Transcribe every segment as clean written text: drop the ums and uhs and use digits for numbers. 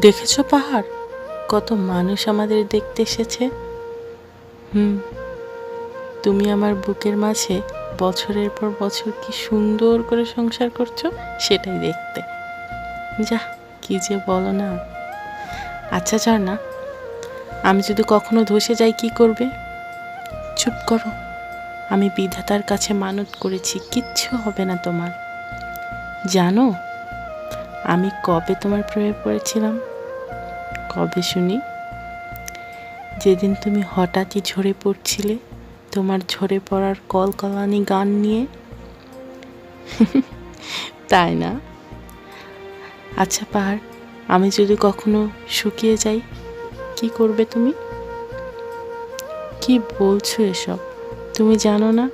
দেখেছো পাহাড়, কত মানুষ আমাদের দেখতে এসেছে। হুম, তুমি আমার বুকের মাঝে বছরের পর বছর কি সুন্দর করে সংসার করছো সেটাই দেখতে। যা, কি যে বলো না। আচ্ছা ঝর্ণা, আমি যদি কখনো ধসে যাই কি করবে? চুপ করো, আমি বিধাতার কাছে মানত করেছি কিচ্ছু হবে না তোমার। জানো আমি কবে তোমার প্রেমে পড়েছিলাম? কবে শুনি? যেদিন তুমি হঠাৎই ঝরে পড়ছিলে তোমার ঝরে পড়ার কলকালানি গান নিয়ে। তাই না? আচ্ছা পাহাড়, আমি যদি কখনো শুকিয়ে যাই কি করবে তুমি? কি বলছো এসব? তুমি জানো না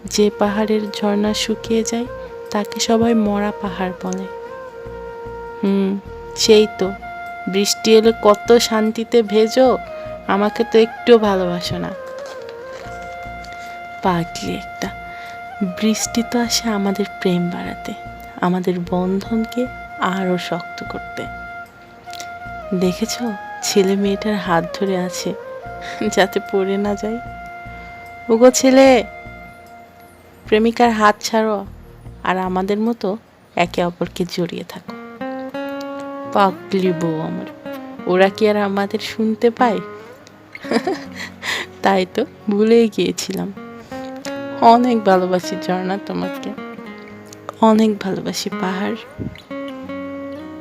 যে পাহাড়ের ঝর্ণা শুকিয়ে যায় তাকে সবাই মরা পাহাড় বলে। সেই তো, বৃষ্টি এলে কত শান্তিতে ভেজো, আমাকে তো একটুও ভালোবাসো না। পাগলি একটা। বৃষ্টি তো আসে আমাদের প্রেম বাড়াতে, আমাদের বন্ধনকে আরও শক্ত করতে। দেখেছো, ছেলে মেয়েটার হাত ধরে আছে যাতে পড়ে না যায়। ওগো ছেলে, প্রেমিকার হাত ছাড়ো আর আমাদের মতো একে অপরকে জড়িয়ে থাকো। পাগলি বউ আমার, ওরা কি আর আমাদের শুনতে পায়? তাই তো ভুলেই গিয়েছিলাম। অনেক ভালোবাসি ঝর্ণা তোমাকে, অনেক ভালোবাসি পাহাড়।